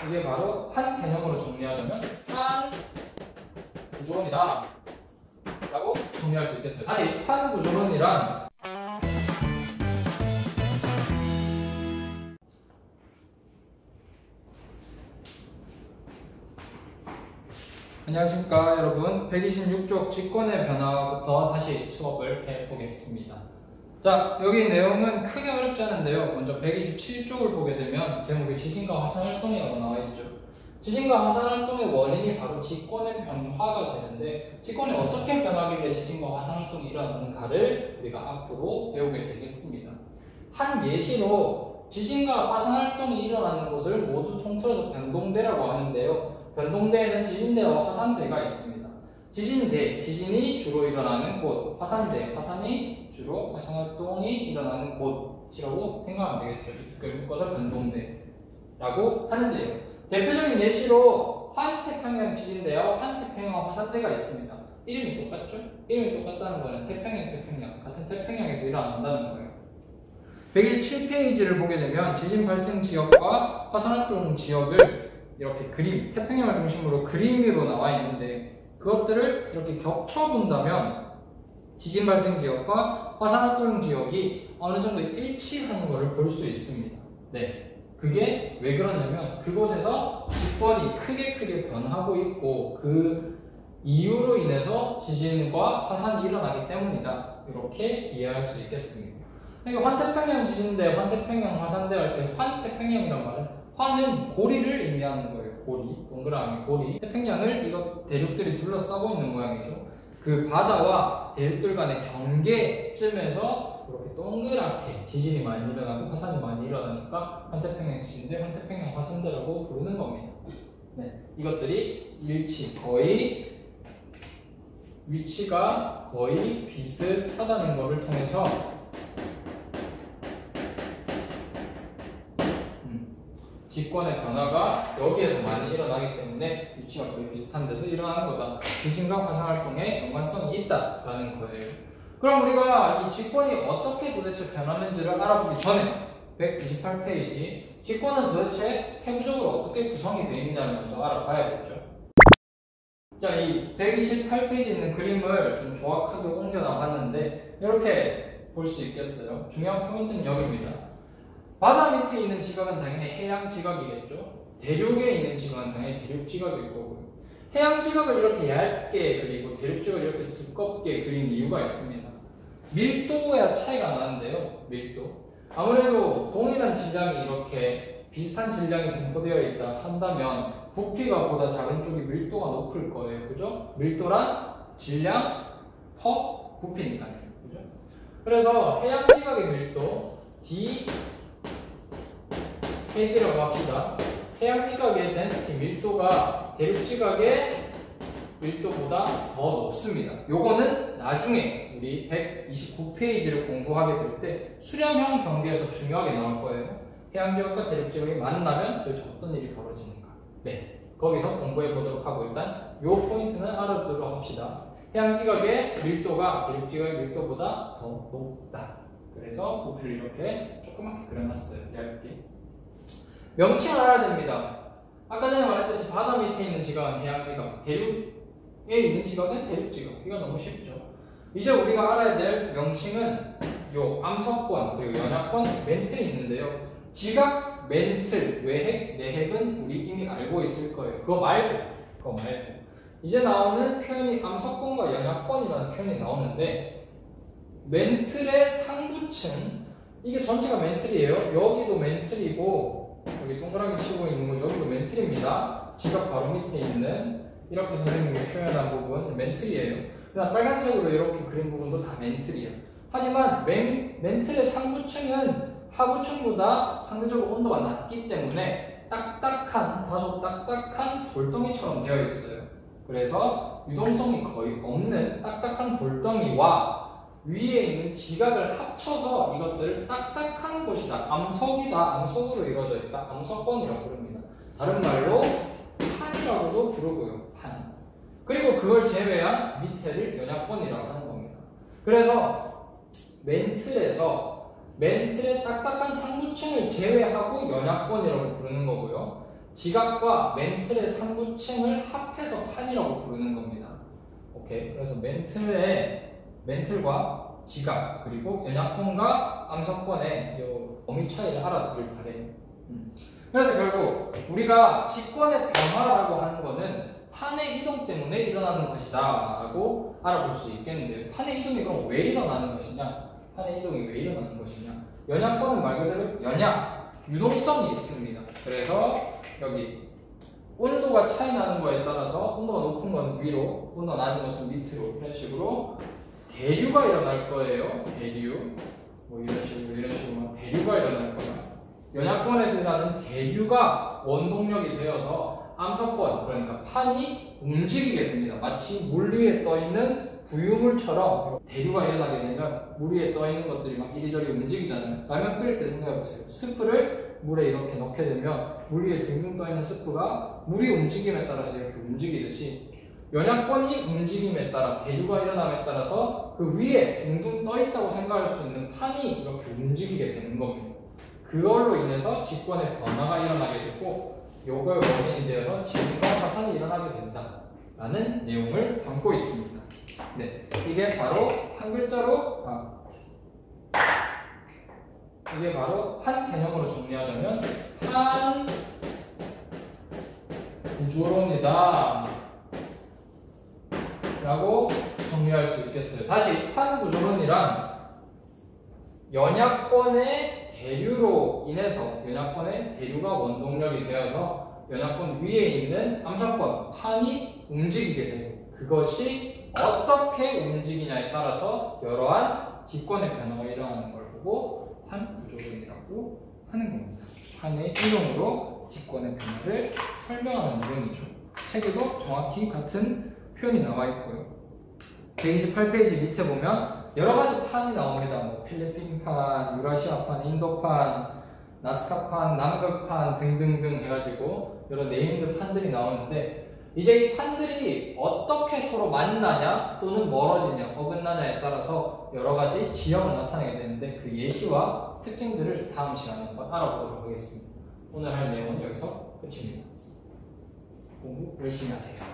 이게 바로 한 개념으로 정리하자면 한 구조론이다 라고 정리할 수 있겠어요. 다시 한 구조론이란 안녕하십니까 여러분. 126쪽 직권의 변화부터 다시 수업을 해보겠습니다. 자, 여기 내용은 크게 어렵지 않은데요. 먼저 127쪽을 보게 되면 제목이 지진과 화산활동이라고 나와있죠. 지진과 화산활동의 원인이 바로 직권의 변화가 되는데, 직권이 어떻게 변하길래 지진과 화산활동이 일어나는가를 우리가 앞으로 배우게 되겠습니다. 한 예시로 지진과 화산활동이 일어나는 곳을 모두 통틀어서 변동대라고 하는데요. 변동대에는 지진대와 화산대가 있습니다. 지진대, 지진이 주로 일어나는 곳, 화산대, 화산이 주로 화산활동이 일어나는 곳이라고 생각하면 되겠죠. 이 두 개를 묶어서 변동대라고 하는데요. 대표적인 예시로 환태평양 지진대와 환태평양 화산대가 있습니다. 이름이 똑같죠? 이름이 똑같다는 거는 태평양, 태평양, 같은 태평양에서 일어난다는 거예요. 117페이지를 보게 되면 지진 발생 지역과 화산활동 지역을 이렇게 그림, 태평양을 중심으로 그림으로 나와 있는데, 그것들을 이렇게 겹쳐본다면 지진 발생 지역과 화산활동 지역이 어느 정도 일치하는 것을 볼 수 있습니다. 네. 그게 왜 그러냐면 그곳에서 직권이 크게 변하고 있고 그 이유로 인해서 지진과 화산이 일어나기 때문이다. 이렇게 이해할 수 있겠습니다. 그러니까 환태평양 지진대, 환태평양 화산대 할 때 환태평양이란 말은 환은 고리를 의미하는 거예요. 고리, 동그라미 고리. 태평양을 이거 대륙들이 둘러싸고 있는 모양이죠. 그 바다와 대륙들 간의 경계쯤에서 이렇게 동그랗게 지진이 많이 일어나고 화산이 많이 일어나니까 환태평양 지진대, 환태평양 화산대라고 부르는 겁니다. 네, 이것들이 거의 위치가 거의 비슷하다는 것을 통해서 직권의 변화가 여기에서 많이 일어나기 때문에 위치가 거의 비슷한 데서 일어나는 거다. 지진과 화산활동에 연관성이 있다라는 거예요. 그럼 우리가 이 직권이 어떻게 도대체 변하는지를 알아보기 전에 128페이지 직권은 도대체 세부적으로 어떻게 구성이 되어 있느냐를 먼저 알아봐야겠죠. 자, 이 128페이지에 있는 그림을 좀 정확하게 옮겨 나갔는데 이렇게 볼 수 있겠어요. 중요한 포인트는 여기입니다. 바다 밑에 있는 지각은 당연히 해양 지각이겠죠. 대륙에 있는 지각은 당연히 대륙 지각일 거고요. 해양 지각을 이렇게 얇게 그리고 대륙 지각을 이렇게 두껍게 그린 이유가 있습니다. 밀도에 차이가 나는데요. 밀도. 아무래도 동일한 질량이 이렇게 비슷한 질량이 분포되어 있다 한다면 부피가 보다 작은 쪽이 밀도가 높을 거예요. 그죠? 밀도란 질량 퍼 부피니까요. 그죠? 그래서 해양 지각의 밀도 D K지라고 합시다. 해양 지각의 density 밀도가 대륙 지각의 밀도보다 더 높습니다. 요거는 나중에 우리 129페이지를 공부하게 될 때 수렴형 경계에서 중요하게 나올 거예요. 해양 지각과 대륙 지각이 만나면 도대체 어떤 일이 벌어지는가. 네, 거기서 공부해 보도록 하고 일단 요 포인트는 알아두도록 합시다. 해양 지각의 밀도가 대륙 지각의 밀도보다 더 높다. 그래서 부피를 이렇게 조그맣게 그려놨어요. 얇게. 명칭을 알아야 됩니다. 아까 전에 말했듯이 바다 밑에 있는 지각은 해양 지각, 대륙에 있는 지각은 대륙 지각. 이거 너무 쉽죠. 이제 우리가 알아야 될 명칭은 요 암석권 그리고 연약권, 멘틀이 있는데요. 지각, 멘틀, 외핵, 내핵은 우리 이미 알고 있을 거예요. 그거 말고 이제 나오는 표현이 암석권과 연약권이라는 표현이 나오는데, 멘틀의 상부층, 이게 전체가 멘틀이에요. 여기도 멘틀이고 여기 동그라미 치고 있는 거 여기도 멘틀입니다. 지각 바로 밑에 있는 이렇게 선생님이 표현한 부분 멘틀이에요. 그다음 빨간색으로 이렇게 그린 부분도 다 멘틀이에요. 하지만 멘틀의 상부층은 하부층보다 상대적으로 온도가 낮기 때문에 다소 딱딱한 돌덩이처럼 되어 있어요. 그래서 유동성이 거의 없는 딱딱한 돌덩이와 위에 있는 지각을 합쳐서 이것들을 딱딱한 곳이다, 암석이다, 암석으로 이루어져 있다, 암석권이라고 부릅니다. 다른 말로 판이라고도 부르고요. 판. 그리고 그걸 제외한 밑에를 연약권이라고 하는 겁니다. 그래서 멘틀의 딱딱한 상부층을 제외하고 연약권이라고 부르는 거고요. 지각과 멘틀의 상부층을 합해서 판이라고 부르는 겁니다. 오케이. 그래서 멘틀과 지각 그리고 연약권과 암석권의 이 범위 차이를 알아두길 바래요. 그래서 결국 우리가 직권의 변화라고 하는 거는 판의 이동 때문에 일어나는 것이다 라고 알아볼 수 있겠는데요. 판의 이동이 그럼 왜 일어나는 것이냐? 판의 이동이 왜 일어나는 것이냐? 연약권은 말 그대로 유동성이 있습니다. 그래서 여기 온도가 차이 나는 거에 따라서 온도가 높은 건 위로, 온도가 낮은 것은 밑으로 이런 식으로 대류가 일어날 거예요. 대류 뭐 이런 식으로 대류가 일어날 거야. 연약권에서 일어나는 대류가 원동력이 되어서 암석권, 그러니까 판이 움직이게 됩니다. 마치 물 위에 떠있는 부유물처럼 대류가 일어나게 되면 물 위에 떠있는 것들이 막 이리저리 움직이잖아요. 라면 끓일 때 생각해보세요. 스프를 물에 이렇게 넣게 되면 물 위에 둥둥 떠있는 스프가 물이 움직임에 따라서 이렇게 움직이듯이 연약권이 움직임에 따라 대류가 일어남에 따라서 그 위에 둥둥 떠있다고 생각할 수 있는 판이 이렇게 움직이게 되는 겁니다. 그걸로 인해서 직권의 변화가 일어나게 되고 요걸 원인이 되어서 지진과 화산이 일어나게 된다 라는 내용을 담고 있습니다. 네, 이게 바로 한 글자로 이게 바로 한 개념으로 정리하자면 판 구조론이다 라고 정리할 수 있겠어요. 다시 판 구조론이란 연약권의 대류로 인해서 연약권의 대류가 원동력이 되어서 연약권 위에 있는 암석권, 판이 움직이게 되고 그것이 어떻게 움직이냐에 따라서 여러한 직권의 변화가 일어나는 걸 보고 판 구조론이라고 하는 겁니다. 판의 이동으로 직권의 변화를 설명하는 이론이죠. 책에도 정확히 같은 표현이 나와 있고요. 128페이지 밑에 보면 여러 가지 판이 나옵니다. 뭐 필리핀판, 유라시아판, 인도판, 나스카판, 남극판 등등등 해가지고 여러 네임드 판들이 나오는데 이제 이 판들이 어떻게 서로 만나냐 또는 멀어지냐, 어긋나냐에 따라서 여러 가지 지형을 나타내게 되는데 그 예시와 특징들을 다음 시간에 한번 알아보도록 하겠습니다. 오늘 할 내용은 여기서 끝입니다. 공부 열심히 하세요.